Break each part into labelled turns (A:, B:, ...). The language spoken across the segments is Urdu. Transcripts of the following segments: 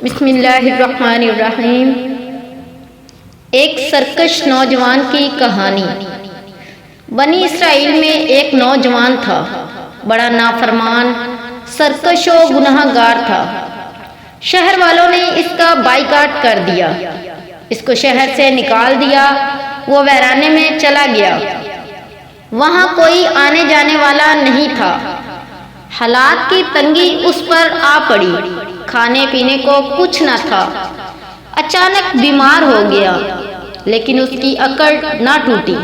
A: بسم اللہ الرحمن الرحیم۔ ایک سرکش نوجوان کی کہانی۔ بنی اسرائیل میں ایک نوجوان تھا، بڑا نافرمان، سرکش و گناہ گار تھا۔ شہر والوں نے اس کا بائیکاٹ کر دیا، اس کو شہر سے نکال دیا۔ وہ ویرانے میں چلا گیا، وہاں کوئی آنے جانے والا نہیں تھا۔ حالات کی تنگی اس پر آ پڑی، کھانے پینے کو کچھ نہ تھا۔ اچانک بیمار ہو گیا، لیکن اس کی عقل نہ ٹوٹی۔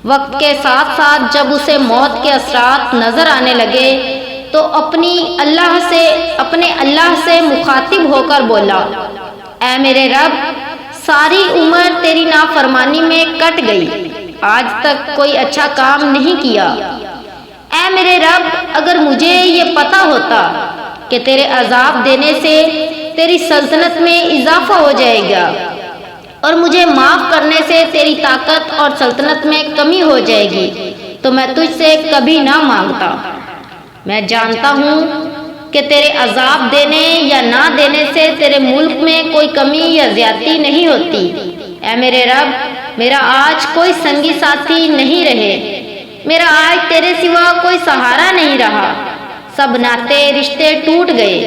A: وقت کے ساتھ ساتھ جب اسے موت کے اثرات نظر آنے لگے تو اپنے اللہ سے مخاطب ہو کر بولا، اے میرے رب، ساری عمر تیری نافرمانی میں کٹ گئی، آج تک کوئی اچھا کام نہیں کیا۔ اے میرے رب، اگر مجھے یہ پتا ہوتا کہ تیرے عذاب دینے سے تیری سلطنت میں اضافہ ہو جائے گا اور مجھے معاف کرنے سے تیری طاقت اور سلطنت میں کمی ہو جائے گی تو میں تجھ سے کبھی نہ مانگتا۔ میں جانتا ہوں کہ تیرے عذاب دینے یا نہ دینے سے تیرے ملک میں کوئی کمی یا زیادتی نہیں ہوتی۔ اے میرے رب، میرا آج کوئی سنگی ساتھی نہیں رہے، میرا آج تیرے سوا کوئی سہارا نہیں رہا، سب ناطے رشتے ٹوٹ گئے۔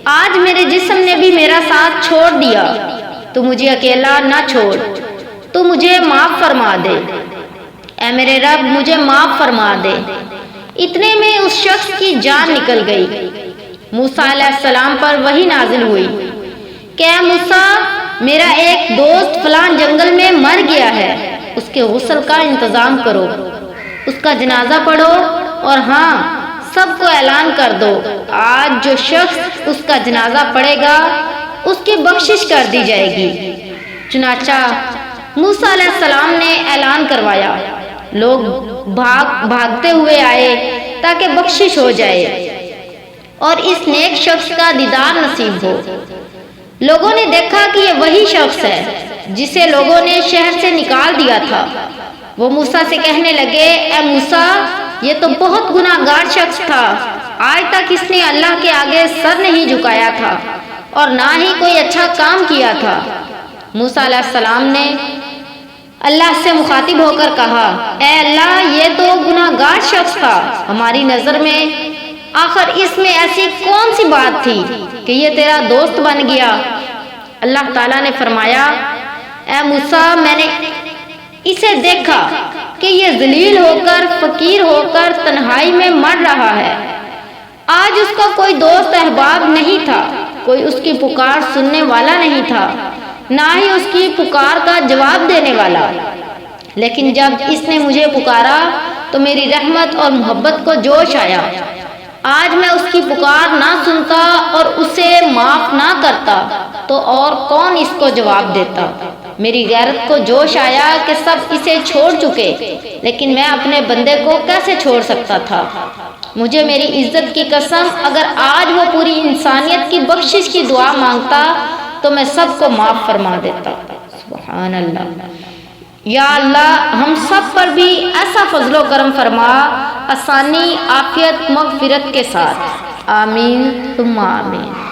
A: آج میرے جسم نے بھی میرا ساتھ چھوڑ دیا، تو مجھے اکیلا نہ چھوڑ، تو مجھے معاف فرما دے۔ اے میرے رب، مجھے معاف فرما دے۔ اتنے میں اس شخص کی جان نکل گئی۔ موسیٰ علیہ السلام پر وحی نازل ہوئی کہ اے موسیٰ، میرا ایک دوست فلاں جنگل میں مر گیا ہے، اس کے غسل کا انتظام کرو، اس کا جنازہ پڑھو، اور ہاں، سب کو اعلان کر دو، آج جو شخص اس کا جنازہ پڑھے گا اس کی بخشش کر دی جائے گی۔ چنانچہ موسیٰ علیہ السلام نے اعلان کروایا، لوگ بھاگتے ہوئے آئے تاکہ بخشش ہو جائے اور اس نیک شخص کا دیدار نصیب ہو۔ لوگوں نے دیکھا کہ یہ وہی شخص ہے جسے لوگوں نے شہر سے نکال دیا تھا۔ وہ موسیٰ سے کہنے لگے، اے موسیٰ، یہ تو بہت گناہ گار شخص تھا، آج تک اس نے اللہ کے آگے سر نہیں جھکایا تھا اور نہ ہی کوئی اچھا کام کیا تھا۔ موسیٰ علیہ السلام نے اللہ سے مخاطب ہو کر کہا، اے اللہ، یہ تو گناہ گار شخص تھا ہماری نظر میں، آخر اس میں ایسی کون سی بات تھی کہ یہ تیرا دوست بن گیا؟ اللہ تعالیٰ نے فرمایا، اے موسیٰ، میں نے اسے دیکھا کہ یہ ذلیل ہو کر، فقیر ہو کر تنہائی میں مر رہا ہے۔ آج اس کا کوئی دوست احباب نہیں تھا، کوئی اس کی پکار سننے والا نہیں تھا، نہ ہی اس کی پکار کا جواب دینے والا۔ لیکن جب اس نے مجھے پکارا تو میری رحمت اور محبت کو جوش آیا۔ آج میں اس کی پکار نہ سنتا اور اسے معاف نہ کرتا تو اور کون اس کو جواب دیتا؟ میری غیرت کو جوش آیا کہ سب اسے چھوڑ چکے، لیکن میں اپنے بندے کو کیسے چھوڑ سکتا تھا؟ مجھے میری عزت کی قسم، اگر آج وہ پوری انسانیت کی بخشش کی دعا مانگتا تو میں سب کو معاف فرما دیتا۔ سبحان اللہ۔ یا اللہ، ہم سب پر بھی ایسا فضل و کرم فرما، آسانی، عافیت، مغفرت کے ساتھ۔ آمین ثم آمین۔